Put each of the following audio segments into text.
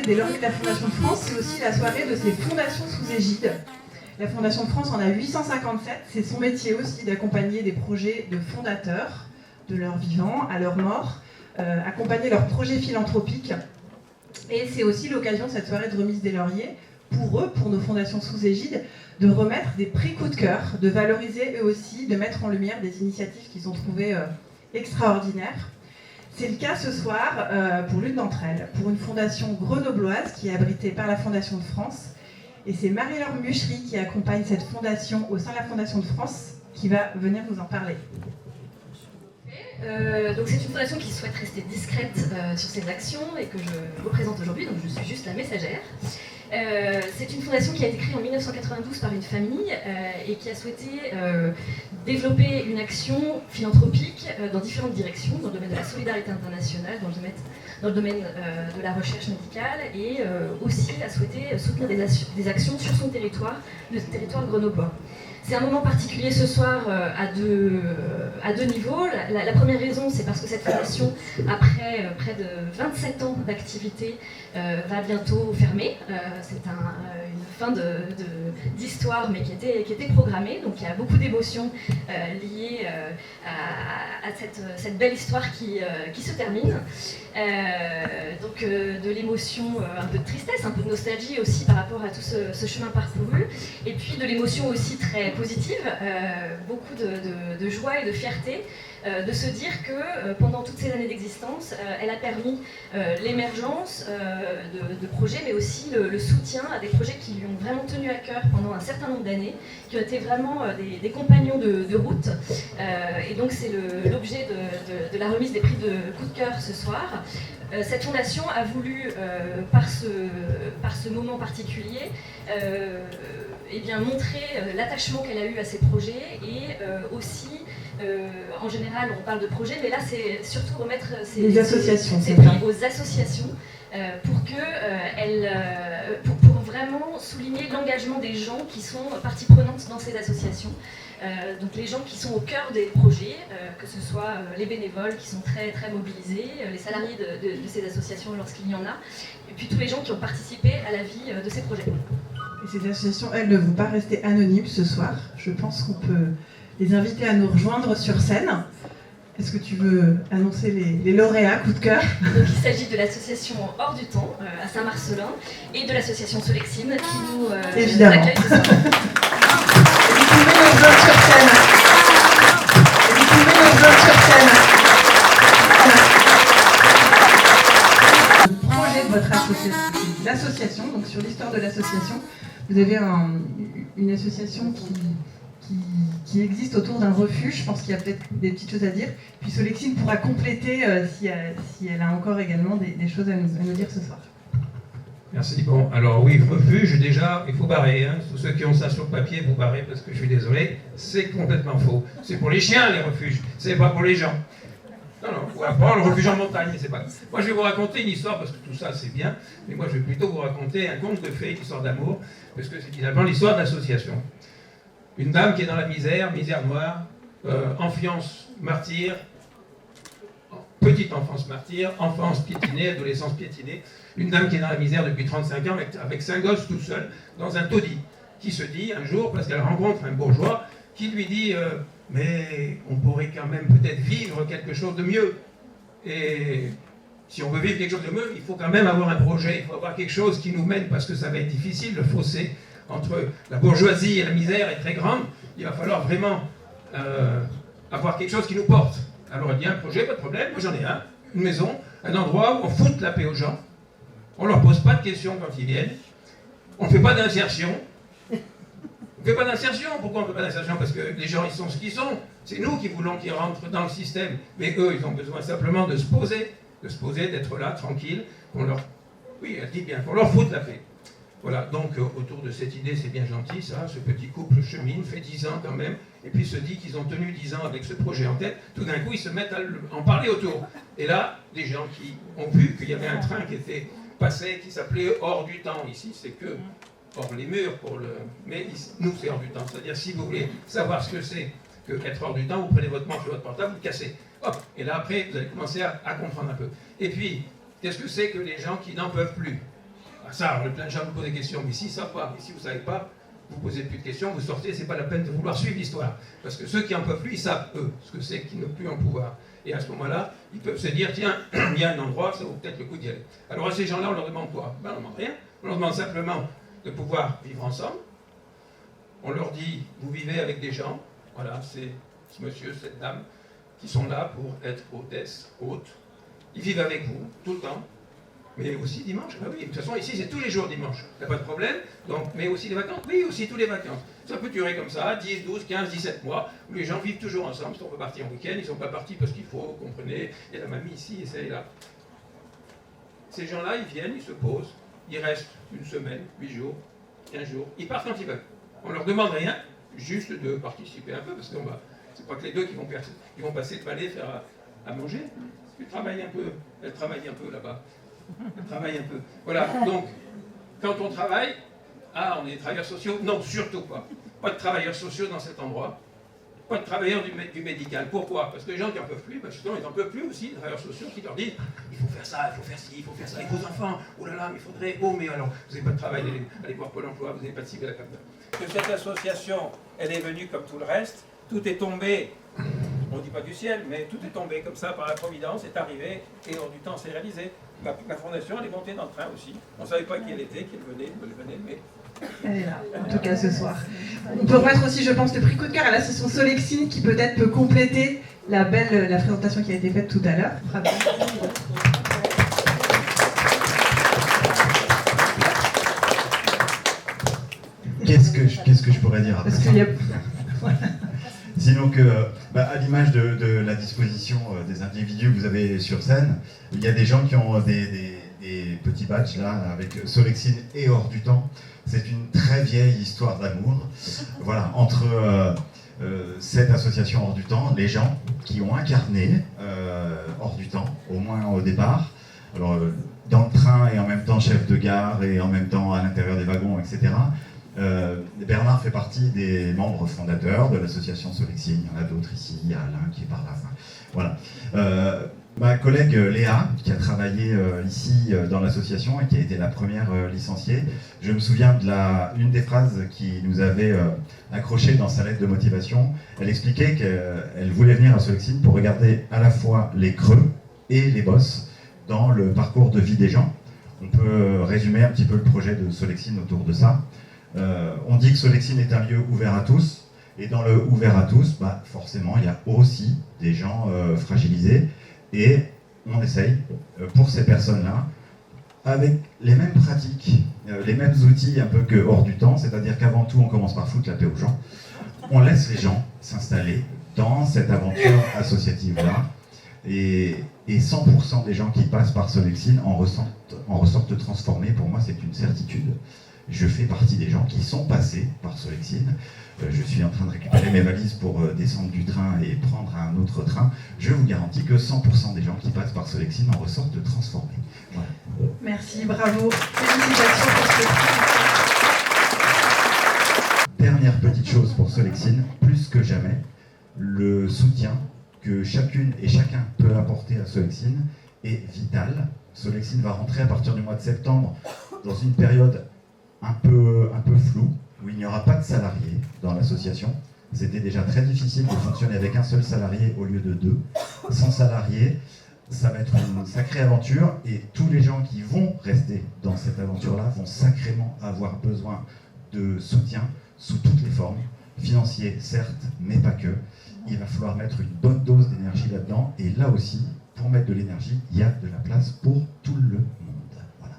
des lauriers de la Fondation de France, c'est aussi la soirée de ces fondations sous égide. La Fondation de France en a 857, c'est son métier aussi d'accompagner des projets de fondateurs, de leur vivant à leur mort, accompagner leurs projets philanthropiques. Et c'est aussi l'occasion, cette soirée de remise des lauriers, pour eux, pour nos fondations sous égide, de remettre des prix coup de cœur, de valoriser eux aussi, de mettre en lumière des initiatives qu'ils ont trouvées extraordinaires. C'est le cas ce soir pour l'une d'entre elles, pour une fondation grenobloise qui est abritée par la Fondation de France. Et c'est Marie-Laure Muchery qui accompagne cette fondation au sein de la Fondation de France qui va venir nous en parler. Donc c'est une fondation qui souhaite rester discrète sur ses actions et que je représente aujourd'hui, donc je suis juste la messagère. C'est une fondation qui a été créée en 1992 par une famille et qui a souhaité développer une action philanthropique dans différentes directions, dans le domaine de la solidarité internationale, dans le domaine de la recherche médicale et aussi a souhaité soutenir des actions sur son territoire, le territoire grenoblois. C'est un moment particulier ce soir à deux niveaux. La première raison, c'est parce que cette fondation, après près de 27 ans d'activité, va bientôt fermer. C'est une fin d'histoire, mais qui était programmée. Donc il y a beaucoup d'émotions liées à cette belle histoire qui se termine. Donc de l'émotion, un peu de tristesse, un peu de nostalgie aussi par rapport à tout ce chemin parcouru. Et puis de l'émotion aussi très positive, beaucoup de joie et de fierté de se dire que pendant toutes ces années d'existence, elle a permis l'émergence de projets, mais aussi le soutien à des projets qui lui ont vraiment tenu à cœur pendant un certain nombre d'années, qui ont été vraiment des compagnons de route. Et donc c'est l'objet de la remise des prix de coup de cœur ce soir. Cette fondation a voulu, par ce moment particulier, eh bien, montrer l'attachement qu'elle a eu à ces projets et aussi, en général, on parle de projets, mais là, c'est surtout remettre ces associations, ces prix aux associations pour vraiment souligner l'engagement des gens qui sont partie prenante dans ces associations. Donc les gens qui sont au cœur des projets, que ce soit les bénévoles qui sont très, très mobilisés, les salariés de ces associations lorsqu'il y en a, et puis tous les gens qui ont participé à la vie de ces projets. Et ces associations, elles ne vont pas rester anonymes ce soir. Je pense qu'on peut les inviter à nous rejoindre sur scène. Est-ce que tu veux annoncer les lauréats coup de cœur? Donc, il s'agit de l'association Hors du Temps à Saint-Marcelin et de l'association Solexine qui nous accueille ce soir. Et vous pouvez nous rejoindre sur scène. Le projet de votre association, l'association, donc sur l'histoire de l'association, vous avez une association qui existe autour d'un refuge. Je pense qu'il y a peut-être des petites choses à dire. Puis Solexine pourra compléter si elle a encore également des choses à nous dire ce soir. Merci. Bon, alors oui, refuge, déjà, il faut barrer. Hein. Tous ceux qui ont ça sur papier, vous barrez parce que je suis désolé, c'est complètement faux. C'est pour les chiens, les refuges, c'est pas pour les gens. Non, on va prendre le refuge en montagne, c'est pas. Moi, je vais vous raconter une histoire, parce que tout ça, c'est bien, mais moi, je vais plutôt vous raconter un conte de fées, une histoire d'amour, parce que c'est finalement l'histoire d'association. Une dame qui est dans la misère noire, enfance martyre, petite enfance martyre, enfance piétinée, adolescence piétinée, une dame qui est dans la misère depuis 35 ans, avec 5 gosses tout seul, dans un taudis, qui se dit un jour, parce qu'elle rencontre un bourgeois, qui lui dit mais on pourrait quand même peut-être vivre quelque chose de mieux. Et si on veut vivre quelque chose de mieux, il faut quand même avoir un projet, il faut avoir quelque chose qui nous mène, parce que ça va être difficile, le fossé entre la bourgeoisie et la misère est très grande, il va falloir vraiment avoir quelque chose qui nous porte. Alors elle dit un projet, pas de problème, moi j'en ai un, une maison, un endroit où on fout la paix aux gens, on leur pose pas de questions quand ils viennent, on ne fait pas d'insertion. On ne fait pas d'insertion. Pourquoi on ne fait pas d'insertion? Parce que les gens, ils sont ce qu'ils sont. C'est nous qui voulons qu'ils rentrent dans le système. Mais eux, ils ont besoin simplement de se poser, d'être là, tranquille, qu'on leur... Oui, elle dit bien, qu'on leur foute la paix. Voilà, donc autour de cette idée, c'est bien gentil, ça, ce petit couple chemine, fait 10 ans quand même, et puis se dit qu'ils ont tenu 10 ans avec ce projet en tête, tout d'un coup, ils se mettent à en parler autour. Et là, des gens qui ont vu qu'il y avait un train qui était passé, qui s'appelait Hors du Temps, ici, c'est que... hors les murs, mais nous c'est hors du temps. C'est-à-dire si vous voulez savoir ce que c'est que être hors du temps, vous prenez votre montre sur votre portable, vous le cassez. Hop. Et là après, vous allez commencer à comprendre un peu. Et puis, qu'est-ce que c'est que les gens qui n'en peuvent plus? Ah, ça, alors, plein de gens vous posent des questions, mais si, ça pas, mais si vous ne savez pas, vous posez plus de questions, vous sortez, c'est pas la peine de vouloir suivre l'histoire. Parce que ceux qui en peuvent plus, ils savent, eux, ce que c'est qu'ils n'ont plus en pouvoir. Et à ce moment-là, ils peuvent se dire, tiens, il y a un endroit, ça vaut peut-être le coup d'y aller. Alors à ces gens-là, on leur demande quoi? Ben, on ne demande rien. On leur demande simplement de pouvoir vivre ensemble. On leur dit, vous vivez avec des gens, voilà, c'est ce monsieur, cette dame, qui sont là pour être hôtesses, hôtes. Ils vivent avec vous, tout le temps. Mais aussi dimanche, ah oui, de toute façon ici c'est tous les jours dimanche, il n'y a pas de problème, donc, mais aussi les vacances, oui aussi tous les vacances. Ça peut durer comme ça, 10, 12, 15, 17 mois, où les gens vivent toujours ensemble, ils sont pas partis en week-end, ils ne sont pas partis parce qu'il faut, vous comprenez, il y a la mamie ici et ça et là. Ces gens-là, ils viennent, ils se posent, ils restent une semaine, 8 jours, 15 jours, ils partent quand ils veulent. On ne leur demande rien, juste de participer un peu, parce que c'est pas que les deux qui vont passer de palais faire à manger, ils travaillent un peu, elles travaillent un peu là-bas. Travaille un peu. Voilà, donc, quand on travaille, on est des travailleurs sociaux? Non, surtout pas. Pas de travailleurs sociaux dans cet endroit. Pas de travailleurs du médical. Pourquoi? Parce que les gens qui n'en peuvent plus, justement, ils n'en peuvent plus aussi, des travailleurs sociaux qui leur disent il faut faire ça, il faut faire ci, il faut faire ça, et vos enfants, oh là là, mais il faudrait, oh mais alors, vous n'avez pas de travail, allez voir Pôle emploi, vous n'avez pas de cible à la capitale. Que cette association, elle est venue comme tout le reste, tout est tombé. On ne dit pas du ciel, mais tout est tombé comme ça par la Providence, c'est arrivé, et hors du temps, c'est réalisé. La fondation, elle est montée dans le train aussi. On ne savait pas qui elle était, qui elle venait, mais... Elle est là, en tout cas ce soir. On peut remettre aussi, je pense, le prix coup de cœur à l'association Solexine, qui peut-être peut compléter la présentation qui a été faite tout à l'heure. Bravo. Qu'est-ce que je pourrais dire après Parce ça? qu'il y a... Sinon que, à l'image de la disposition des individus que vous avez sur scène, il y a des gens qui ont des petits badges là, avec Solexine et Hors du Temps. C'est une très vieille histoire d'amour, voilà, entre cette association Hors du Temps, les gens qui ont incarné Hors du Temps, au moins au départ. Alors, dans le train et en même temps chef de gare et en même temps à l'intérieur des wagons, etc. Bernard fait partie des membres fondateurs de l'association Solexine. Il y en a d'autres ici, il y a Alain qui est par là. Enfin, voilà. Ma collègue Léa, qui a travaillé ici dans l'association et qui a été la première licenciée, je me souviens de une des phrases qui nous avait accroché dans sa lettre de motivation. Elle expliquait qu'elle voulait venir à Solexine pour regarder à la fois les creux et les bosses dans le parcours de vie des gens. On peut résumer un petit peu le projet de Solexine autour de ça. On dit que Solexine est un lieu ouvert à tous, et dans le ouvert à tous, forcément, il y a aussi des gens fragilisés, et on essaye, pour ces personnes-là, avec les mêmes pratiques, les mêmes outils un peu que Hors du Temps, c'est-à-dire qu'avant tout, on commence par foutre la paix aux gens, on laisse les gens s'installer dans cette aventure associative-là, et 100% des gens qui passent par Solexine en ressortent transformés. Pour moi, c'est une certitude. Je fais partie des gens qui sont passés par Solexine. Je suis en train de récupérer mes valises pour descendre du train et prendre un autre train. Je vous garantis que 100% des gens qui passent par Solexine en ressortent transformés. Voilà. Merci, bravo. Félicitations pour ce prix. Dernière petite chose pour Solexine, plus que jamais, le soutien que chacune et chacun peut apporter à Solexine est vital. Solexine va rentrer à partir du mois de septembre dans une période un peu flou, où il n'y aura pas de salariés dans l'association. C'était déjà très difficile de fonctionner avec un seul salarié au lieu de 2. Sans salariés, ça va être une sacrée aventure, et tous les gens qui vont rester dans cette aventure-là vont sacrément avoir besoin de soutien sous toutes les formes, financier certes, mais pas que. Il va falloir mettre une bonne dose d'énergie là-dedans, et là aussi, pour mettre de l'énergie, il y a de la place pour tout le monde. Voilà.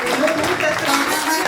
Et bon groupe d'applaudissements.